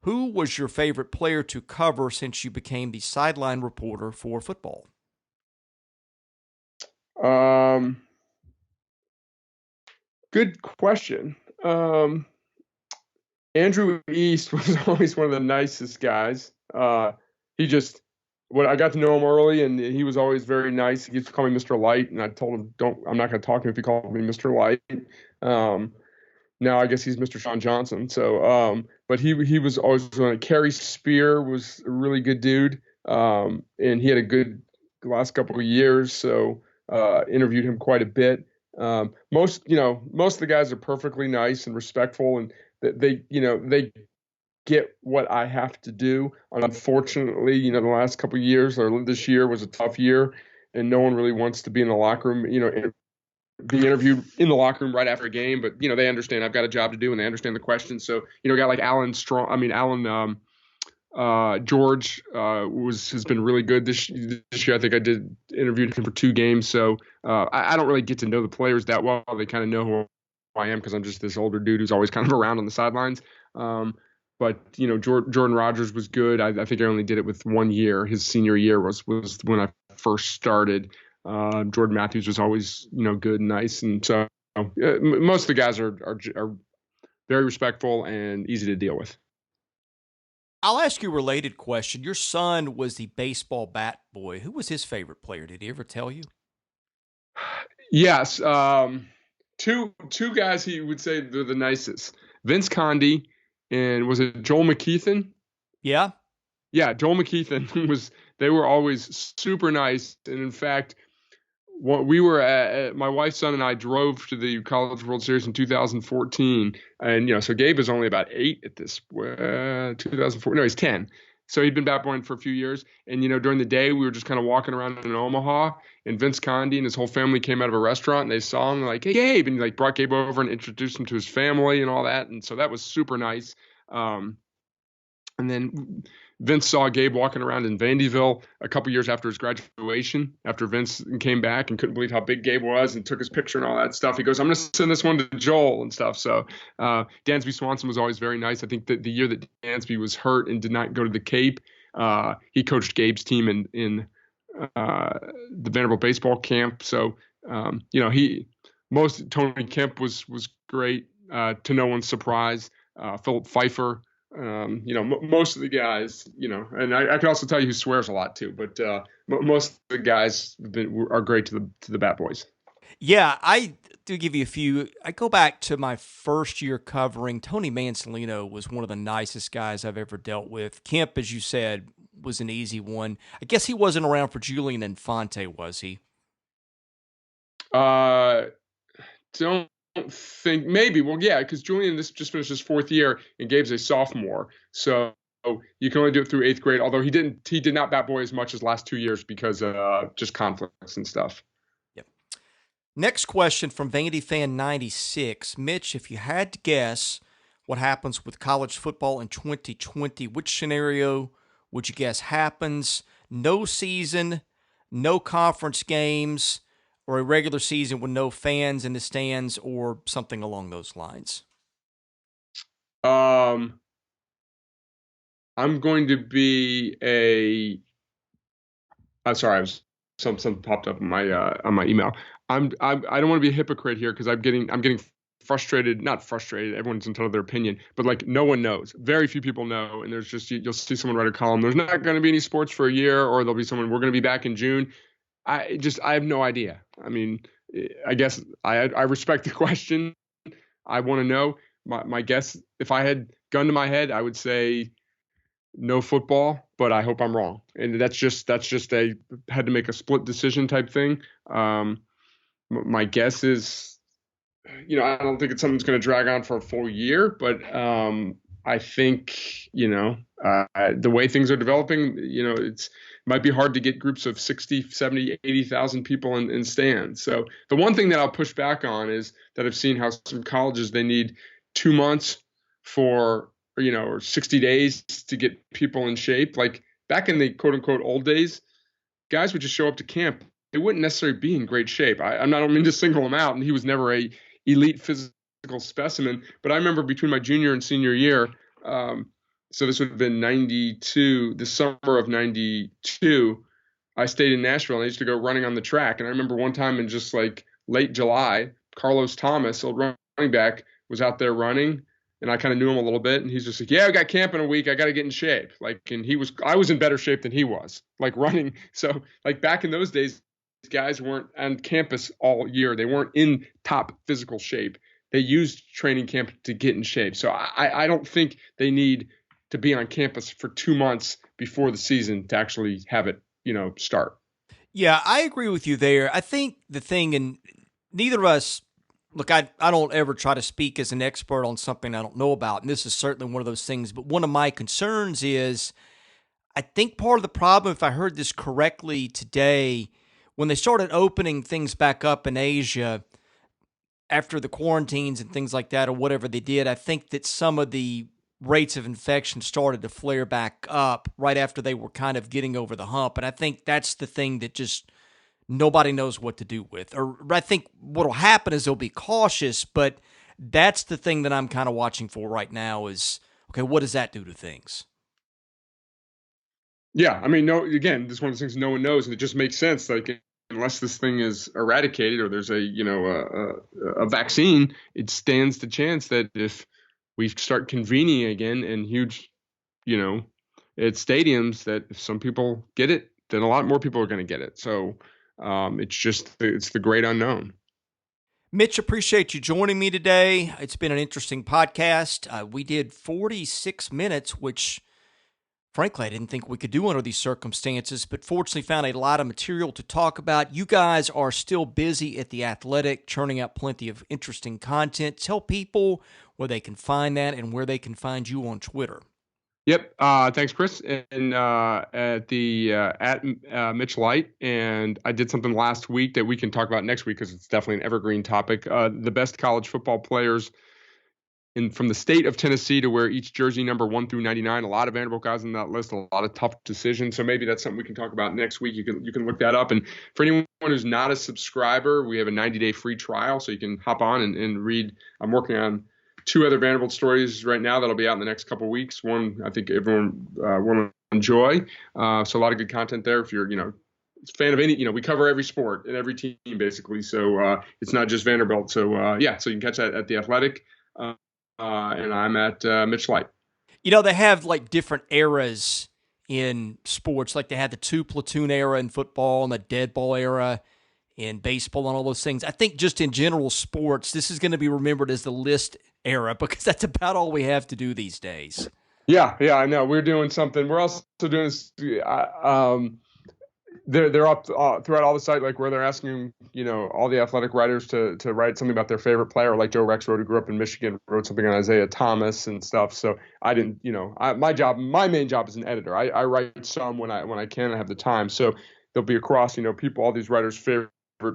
who was your favorite player to cover since you became the sideline reporter for football? Good question. Andrew East was always one of the nicest guys. When I got to know him early, and he was always very nice. He used to call me Mr. Light, and I told him, I'm not going to talk to him if he called me Mr. Light. Now I guess he's Mr. Sean Johnson. So, but he was always Kerry Spear was a really good dude, and he had a good last couple of years. So, interviewed him quite a bit. Most of the guys are perfectly nice and respectful, and they get what I have to do. Unfortunately, the last couple of years or this year was a tough year, and no one really wants to be in the locker room, be interviewed in the locker room right after a game. But they understand I've got a job to do, and they understand the questions. So a guy like Alan George has been really good this year. I think I interviewed him for 2 games. So I don't really get to know the players that well. They kind of know who I am because I'm just this older dude who's always kind of around on the sidelines. But Jordan Rogers was good. I think I only did it with 1 year. His senior year was when I first started. Jordan Matthews was always good and nice, and so most of the guys are very respectful and easy to deal with. I'll ask you a related question. Your son was the baseball bat boy. Who was his favorite player? Did he ever tell you? Yes, two guys he would say they're the nicest. Vince Conde and was it Joel McKeithen? Yeah. Yeah, Joel McKeithen they were always super nice. And in fact, we were my wife's son and I drove to the College World Series in 2014. And, so Gabe is only about 8 at this, 2004. No, he's 10. So he'd been bat boy for a few years. And, during the day, we were just kind of walking around in Omaha, and Vince Conde and his whole family came out of a restaurant, and they saw him like, hey, Gabe. And he brought Gabe over and introduced him to his family and all that. And so that was super nice. And then Vince saw Gabe walking around in Vandyville a couple years after his graduation, after Vince came back and couldn't believe how big Gabe was and took his picture and all that stuff. He goes, I'm going to send this one to Joel and stuff. So Dansby Swanson was always very nice. I think that the year that Dansby was hurt and did not go to the Cape, he coached Gabe's team in the Vanderbilt baseball camp. So, Tony Kemp was great, to no one's surprise. Philip Pfeiffer. Most of the guys, and I can also tell you who swears a lot too, but most of the guys are great to the bat boys. Yeah, I do give you a few. I go back to my first year covering. Tony Mansolino was one of the nicest guys I've ever dealt with. Kemp, as you said, was an easy one. I guess he wasn't around for Julian Infante, was he? Uh, don't think maybe. Well, yeah, because Julian this just finished his fourth year and Gabe's a sophomore, so you can only do it through eighth grade. Although he did not bat boy as much as last 2 years because just conflicts and stuff. Yep. Next question from Vandy Fan 96. Mitch, if you had to guess what happens with college football in 2020, which scenario would you guess happens? No season, no conference games, or a regular season with no fans in the stands, or something along those lines? Um, I'm going to be a. I'm sorry, I was something popped up on my email. I don't want to be a hypocrite here because I'm getting frustrated. Not frustrated. Everyone's entitled to their opinion, but like no one knows. Very few people know, and there's just you'll see someone write a column. There's not going to be any sports for a year, or there'll be someone. We're going to be back in June. I have no idea. I mean, I guess I respect the question. I want to know. My guess, if I had gun to my head, I would say no football, but I hope I'm wrong. And that's just a had to make a split decision type thing. My guess is, I don't think it's something that's going to drag on for a full year, but I think, the way things are developing, it might be hard to get groups of 60, 70, 80,000 people in stands. So the one thing that I'll push back on is that I've seen how some colleges, they need 2 months for, or 60 days to get people in shape. Like back in the quote unquote old days, guys would just show up to camp. They wouldn't necessarily be in great shape. I don't mean to single him out, and he was never a elite physical specimen. But I remember between my junior and senior year, so this would have been 92, the summer of 92, I stayed in Nashville and I used to go running on the track. And I remember one time in just like late July, Carlos Thomas, old running back, was out there running. And I kind of knew him a little bit. And he's just like, yeah, I got camp in a week. I got to get in shape. Like, and I was in better shape than he was, like running. So like back in those days, guys weren't on campus all year. They weren't in top physical shape. They used training camp to get in shape. So I don't think they need to be on campus for 2 months before the season to actually have it, start. Yeah, I agree with you there. I think the thing, and neither of us, look, I don't ever try to speak as an expert on something I don't know about, and this is certainly one of those things, but one of my concerns is I think part of the problem, if I heard this correctly today, when they started opening things back up in Asia after the quarantines and things like that, or whatever they did, I think that some of the rates of infection started to flare back up right after they were kind of getting over the hump. And I think that's the thing that just nobody knows what to do with. Or I think what'll happen is they'll be cautious, but that's the thing that I'm kind of watching for right now is, okay, what does that do to things? Yeah, I mean, no. Again, this is one of those things no one knows, and it just makes sense. Like, unless this thing is eradicated or there's a vaccine, it stands the chance that if we start convening again in huge, you know, at stadiums, that if some people get it, then a lot more people are going to get it. So it's the great unknown. Mitch, appreciate you joining me today. It's been an interesting podcast. We did 46 minutes, which frankly, I didn't think we could do under these circumstances, but fortunately found a lot of material to talk about. You guys are still busy at The Athletic, churning out plenty of interesting content. Tell people where they can find that and where they can find you on Twitter. Yep. Thanks, Chris. And at Mitch Light, and I did something last week that we can talk about next week because it's definitely an evergreen topic. The best college football players from the state of Tennessee to wear each jersey number 1 through 99. A lot of Vanderbilt guys on that list. A lot of tough decisions. So maybe that's something we can talk about next week. You can look that up. And for anyone who's not a subscriber, we have a 90-day free trial, so you can hop on and read. I'm working on 2 other Vanderbilt stories right now that'll be out in the next couple of weeks. One I think everyone will enjoy. So a lot of good content there. If you're a fan of any, we cover every sport and every team basically. So it's not just Vanderbilt. So so you can catch that at The Athletic. And I'm at Mitch Light. They have like different eras in sports. Like they had the 2 platoon era in football and the dead ball era in baseball and all those things. I think just in general sports, this is going to be remembered as the list era because that's about all we have to do these days. Yeah, I know. We're doing something. We're also doing this. They're up throughout all the site, like where they're asking, all the athletic writers to write something about their favorite player, like Joe Rexrode, who grew up in Michigan, wrote something on Isaiah Thomas and stuff. So I didn't, my main job is an editor. I write some when I can and have the time. So there'll be across, people, all these writers' favorite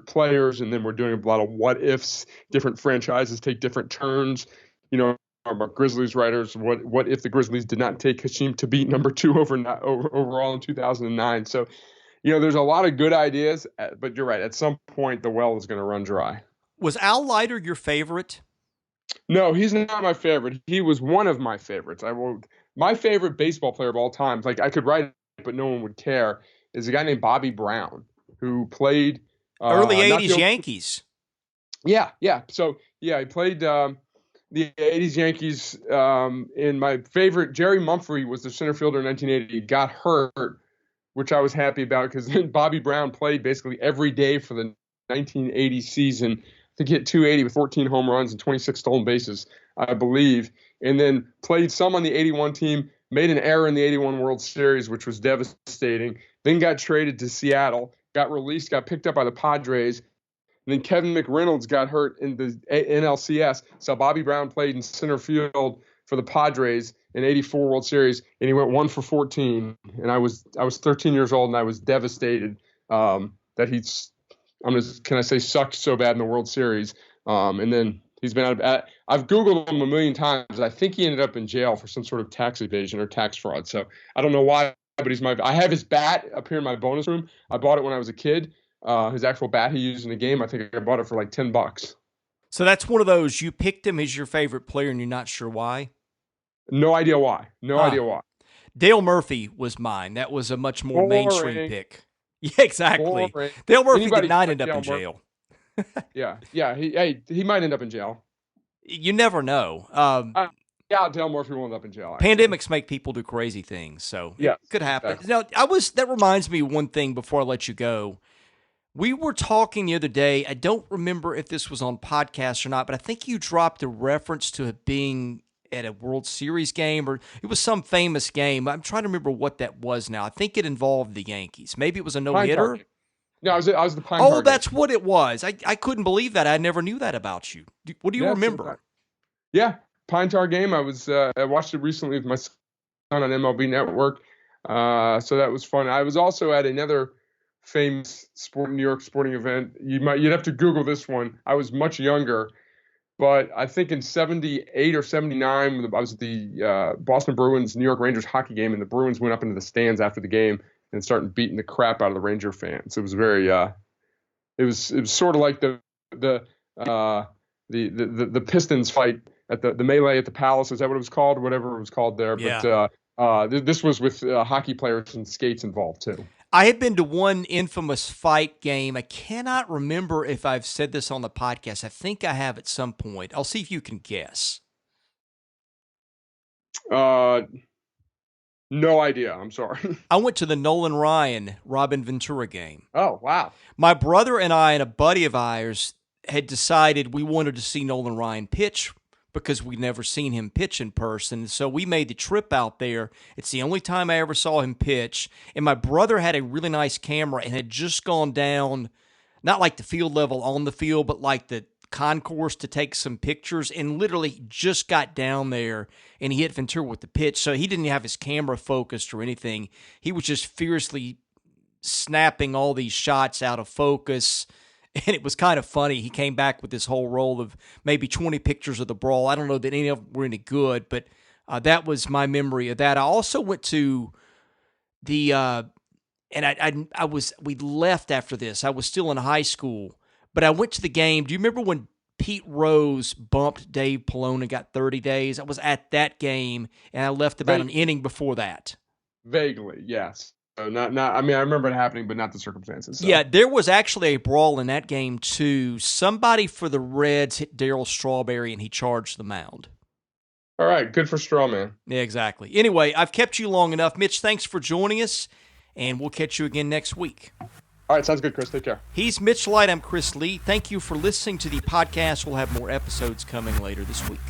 players, and then we're doing a lot of what ifs. Different franchises take different turns. Our Grizzlies writers, what if the Grizzlies did not take Hashim to beat number 2 overall in 2009? So. There's a lot of good ideas, but you're right. At some point, the well is going to run dry. Was Al Leiter your favorite? No, he's not my favorite. He was one of my favorites. My favorite baseball player of all time, like I could write it, but no one would care, is a guy named Bobby Brown, who played early 80s Yankees. Yeah. So, he played the 80s Yankees. And my favorite, Jerry Mumphrey, was the center fielder in 1980. He got hurt, which I was happy about because then Bobby Brown played basically every day for the 1980 season. I think he hit 280 with 14 home runs and 26 stolen bases, I believe, and then played some on the 81 team, made an error in the 81 World Series, which was devastating, then got traded to Seattle, got released, got picked up by the Padres, and then Kevin McReynolds got hurt in the NLCS, so Bobby Brown played in center field for the Padres in 84 World Series, and he went 1 for 14. And I was 13 years old, and I was devastated that can I say sucked so bad in the World Series. And then he's been I've Googled him a million times. I think he ended up in jail for some sort of tax evasion or tax fraud. So I don't know why, but I have his bat up here in my bonus room. I bought it when I was a kid. His actual bat he used in the game. I think I bought it for like $10. So that's one of those, you picked him as your favorite player and you're not sure why? No idea why. No idea why. Dale Murphy was mine. That was a much more mainstream pick. Yeah, exactly. Boring. Dale Murphy did not end up in jail. Yeah. He might end up in jail. You never know. Dale Murphy will end up in jail. Pandemics make people do crazy things, so it could happen. Exactly. Now, that reminds me of one thing before I let you go. We were talking the other day. I don't remember if this was on podcast or not, but I think you dropped a reference to it being at a World Series game, or it was some famous game. I'm trying to remember what that was now. I think it involved the Yankees. Maybe it was a no-hitter. No, I was the Pine Tar game. That's what it was. I couldn't believe that. I never knew that about you. What do you remember? Yeah, Pine Tar game. I watched it recently with my son on MLB Network, so that was fun. I was also at another famous New York sporting event. You'd have to Google this one. I was much younger, but I think in 78 or 79, I was at the Boston Bruins New York Rangers hockey game, and the Bruins went up into the stands after the game and started beating the crap out of the Ranger fans. It was very, it was sort of like the Pistons fight at the melee at the Palace. Is that what it was called? Whatever it was called there. Yeah. But this was with hockey players and skates involved too. I had been to one infamous fight game. I cannot remember if I've said this on the podcast. I think I have at some point. I'll see if you can guess. No idea. I'm sorry. I went to the Nolan Ryan, Robin Ventura game. Oh, wow. My brother and I and a buddy of ours had decided we wanted to see Nolan Ryan pitch because we'd never seen him pitch in person. So we made the trip out there. It's the only time I ever saw him pitch. And my brother had a really nice camera and had just gone down, not like the field level on the field, but like the concourse to take some pictures, and literally just got down there and he hit Ventura with the pitch. So he didn't have his camera focused or anything. He was just fiercely snapping all these shots out of focus. And it was kind of funny. He came back with this whole roll of maybe 20 pictures of the brawl. I don't know that any of them were any good, but that was my memory of that. I also went to the, and we left after this. I was still in high school, but I went to the game. Do you remember when Pete Rose bumped Dave Pallone and got 30 days? I was at that game, and I left about an inning before that. Vaguely, yes. Not. I mean, I remember it happening, but not the circumstances. So. Yeah, there was actually a brawl in that game too. Somebody for the Reds hit Darryl Strawberry, and he charged the mound. All right, good for Strawman. Yeah, exactly. Anyway, I've kept you long enough. Mitch, thanks for joining us, and we'll catch you again next week. All right, sounds good, Chris. Take care. He's Mitch Light. I'm Chris Lee. Thank you for listening to the podcast. We'll have more episodes coming later this week.